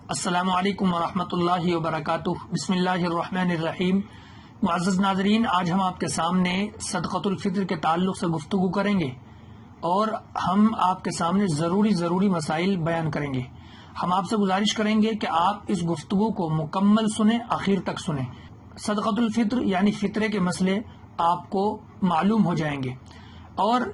السلام علیکم ورحمۃ اللہ وبرکاتہ۔ بسم اللہ الرحمن الرحیم۔ معزز ناظرین، آج ہم آپ کے سامنے صدقۃ الفطر کے تعلق سے گفتگو کریں گے اور ہم آپ کے سامنے ضروری مسائل بیان کریں گے۔ ہم آپ سے گزارش کریں گے کہ آپ اس گفتگو کو مکمل سنیں، آخر تک سنیں۔ صدقۃ الفطر یعنی فطرے کے مسئلے آپ کو معلوم ہو جائیں گے، اور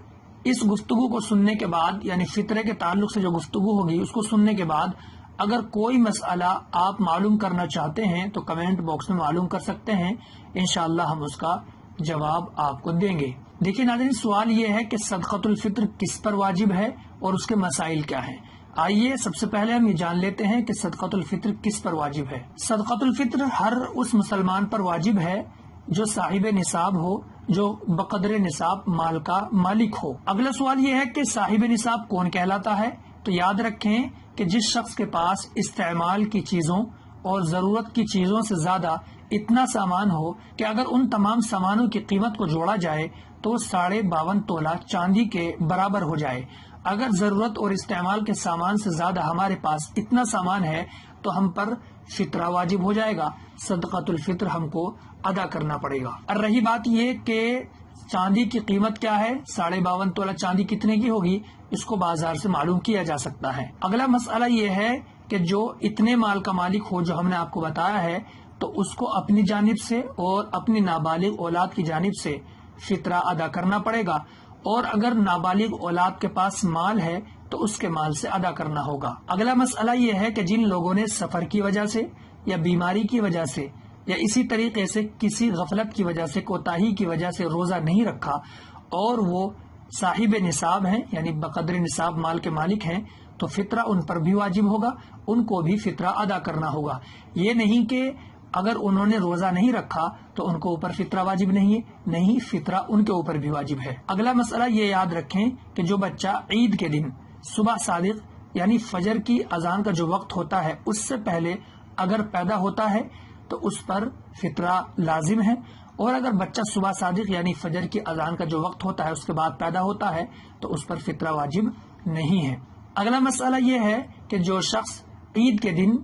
اس گفتگو کو سننے کے بعد یعنی فطرے کے تعلق سے جو گفتگو ہوگی اس کو سننے کے بعد اگر کوئی مسئلہ آپ معلوم کرنا چاہتے ہیں تو کمنٹ باکس میں معلوم کر سکتے ہیں، انشاءاللہ ہم اس کا جواب آپ کو دیں گے۔ دیکھیں ناظرین، سوال یہ ہے کہ صدقۃ الفطر کس پر واجب ہے اور اس کے مسائل کیا ہیں۔ آئیے سب سے پہلے ہم یہ جان لیتے ہیں کہ صدقۃ الفطر کس پر واجب ہے۔ صدقۃ الفطر ہر اس مسلمان پر واجب ہے جو صاحب نصاب ہو، جو بقدر نصاب مال کا مالک ہو۔ اگلا سوال یہ ہے کہ صاحب نصاب کون کہلاتا ہے؟ تو یاد رکھیں کہ جس شخص کے پاس استعمال کی چیزوں اور ضرورت کی چیزوں سے زیادہ اتنا سامان ہو کہ اگر ان تمام سامانوں کی قیمت کو جوڑا جائے تو 52.5 تولہ چاندی کے برابر ہو جائے۔ اگر ضرورت اور استعمال کے سامان سے زیادہ ہمارے پاس اتنا سامان ہے تو ہم پر فطرہ واجب ہو جائے گا، صدقۃ الفطر ہم کو ادا کرنا پڑے گا۔ اور رہی بات یہ کہ چاندی کی قیمت کیا ہے، 52.5 تولہ چاندی کتنے کی ہوگی، اس کو بازار سے معلوم کیا جا سکتا ہے۔ اگلا مسئلہ یہ ہے کہ جو اتنے مال کا مالک ہو جو ہم نے آپ کو بتایا ہے تو اس کو اپنی جانب سے اور اپنی نابالغ اولاد کی جانب سے فطرہ ادا کرنا پڑے گا، اور اگر نابالغ اولاد کے پاس مال ہے تو اس کے مال سے ادا کرنا ہوگا۔ اگلا مسئلہ یہ ہے کہ جن لوگوں نے سفر کی وجہ سے یا بیماری کی وجہ سے یا اسی طریقے سے کسی غفلت کی وجہ سے، کوتاہی کی وجہ سے روزہ نہیں رکھا اور وہ صاحب نصاب ہیں یعنی بقدر نصاب مال کے مالک ہیں، تو فطرہ ان پر بھی واجب ہوگا، ان کو بھی فطرہ ادا کرنا ہوگا۔ یہ نہیں کہ اگر انہوں نے روزہ نہیں رکھا تو ان کو اوپر فطرہ واجب نہیں ہے، نہیں، فطرہ ان کے اوپر بھی واجب ہے۔ اگلا مسئلہ یہ یاد رکھیں کہ جو بچہ عید کے دن صبح صادق یعنی فجر کی اذان کا جو وقت ہوتا ہے اس سے پہلے اگر پیدا ہوتا ہے تو اس پر فطرہ لازم ہے، اور اگر بچہ صبح صادق یعنی فجر کی اذان کا جو وقت ہوتا ہے اس کے بعد پیدا ہوتا ہے تو اس پر فطرہ واجب نہیں ہے۔ اگلا مسئلہ یہ ہے کہ جو شخص عید کے دن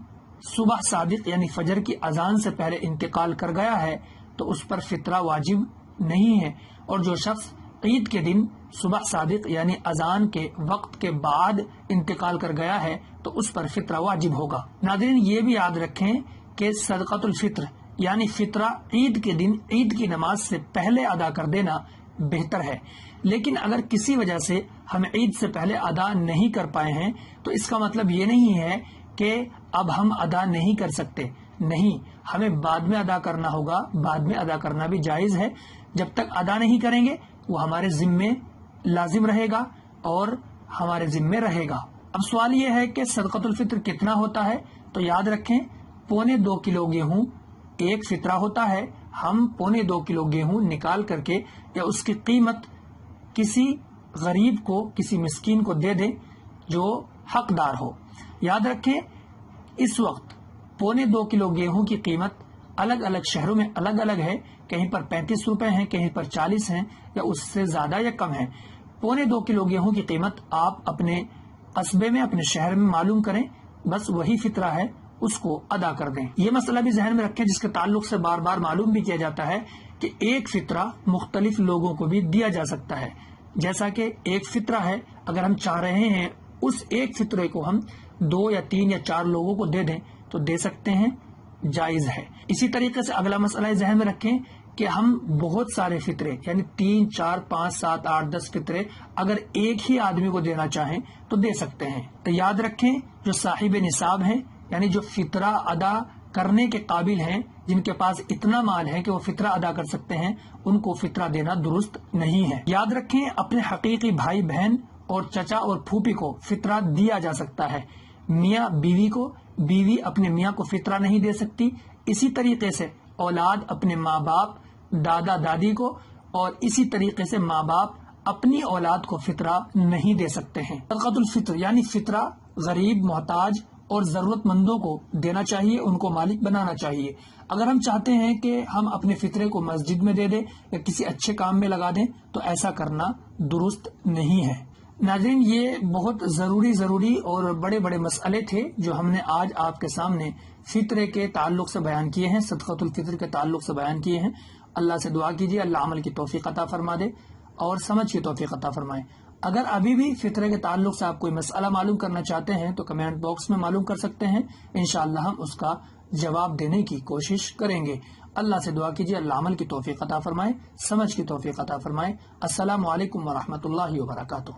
صبح صادق یعنی فجر کی اذان سے پہلے انتقال کر گیا ہے تو اس پر فطرہ واجب نہیں ہے، اور جو شخص عید کے دن صبح صادق یعنی اذان کے وقت کے بعد انتقال کر گیا ہے تو اس پر فطرہ واجب ہوگا۔ ناظرین، یہ بھی یاد رکھیں کہ صدقۃ الفطر یعنی فطرہ عید کے دن عید کی نماز سے پہلے ادا کر دینا بہتر ہے، لیکن اگر کسی وجہ سے ہم عید سے پہلے ادا نہیں کر پائے ہیں تو اس کا مطلب یہ نہیں ہے کہ اب ہم ادا نہیں کر سکتے، نہیں، ہمیں بعد میں ادا کرنا ہوگا، بعد میں ادا کرنا بھی جائز ہے۔ جب تک ادا نہیں کریں گے وہ ہمارے ذمے لازم رہے گا اور ہمارے ذمے رہے گا۔ اب سوال یہ ہے کہ صدقۃ الفطر کتنا ہوتا ہے؟ تو یاد رکھیں 2.25 کلو گیہوں ایک فطرہ ہوتا ہے۔ ہم 2.25 کلو گیہوں نکال کر کے یا اس کی قیمت کسی غریب کو، کسی مسکین کو دے دیں جو حقدار ہو۔ یاد رکھیں اس وقت 2.25 کلو گیہوں کی قیمت الگ الگ شہروں میں الگ الگ ہے، کہیں پر 35 روپے ہیں، کہیں پر 40 ہیں، یا اس سے زیادہ یا کم ہے۔ 2.25 کلو گیہوں کی قیمت آپ اپنے قصبے میں، اپنے شہر میں معلوم کریں، بس وہی فطرہ ہے، اس کو ادا کر دیں۔ یہ مسئلہ بھی ذہن میں رکھیں جس کے تعلق سے بار بار معلوم بھی کیا جاتا ہے کہ ایک فطرہ مختلف لوگوں کو بھی دیا جا سکتا ہے۔ جیسا کہ ایک فطرہ ہے، اگر ہم چاہ رہے ہیں اس ایک فطرے کو ہم 2 یا 3 یا 4 لوگوں کو دے دیں تو دے سکتے ہیں، جائز ہے۔ اسی طریقے سے اگلا مسئلہ ذہن میں رکھیں کہ ہم بہت سارے فطرے یعنی 3، 4، 5، 7، 8، 10 فطرے اگر ایک ہی آدمی کو دینا چاہیں تو دے سکتے ہیں۔ تو یاد رکھیں جو صاحب نصاب ہیں یعنی جو فطرہ ادا کرنے کے قابل ہیں، جن کے پاس اتنا مال ہے کہ وہ فطرہ ادا کر سکتے ہیں، ان کو فطرہ دینا درست نہیں ہے۔ یاد رکھیں اپنے حقیقی بھائی بہن اور چچا اور پھوپھی کو فطرہ دیا جا سکتا ہے، میاں بیوی کو، بیوی اپنے میاں کو فطرہ نہیں دے سکتی، اسی طریقے سے اولاد اپنے ماں باپ، دادا دادی کو، اور اسی طریقے سے ماں باپ اپنی اولاد کو فطرہ نہیں دے سکتے ہیں۔ صدقۃ الفطر یعنی فطرہ غریب، محتاج اور ضرورت مندوں کو دینا چاہیے، ان کو مالک بنانا چاہیے۔ اگر ہم چاہتے ہیں کہ ہم اپنے فطرے کو مسجد میں دے دیں یا کسی اچھے کام میں لگا دیں تو ایسا کرنا درست نہیں ہے۔ ناظرین، یہ بہت ضروری اور بڑے بڑے مسئلے تھے جو ہم نے آج آپ کے سامنے فطرے کے تعلق سے بیان کیے ہیں، صدقۃ الفطر کے تعلق سے بیان کیے ہیں۔ اللہ سے دعا کیجیے اللہ عمل کی توفیق عطا فرما دے اور سمجھ کی توفیق عطا فرمائے۔ اگر ابھی بھی فطرے کے تعلق سے آپ کوئی مسئلہ معلوم کرنا چاہتے ہیں تو کمنٹ باکس میں معلوم کر سکتے ہیں، انشاءاللہ ہم اس کا جواب دینے کی کوشش کریں گے۔ اللہ سے دعا کیجیے اللہ عمل کی توفیق عطا فرمائے، سمجھ کی توفیق عطا فرمائے۔ السلام علیکم ورحمۃ اللہ وبرکاتہ۔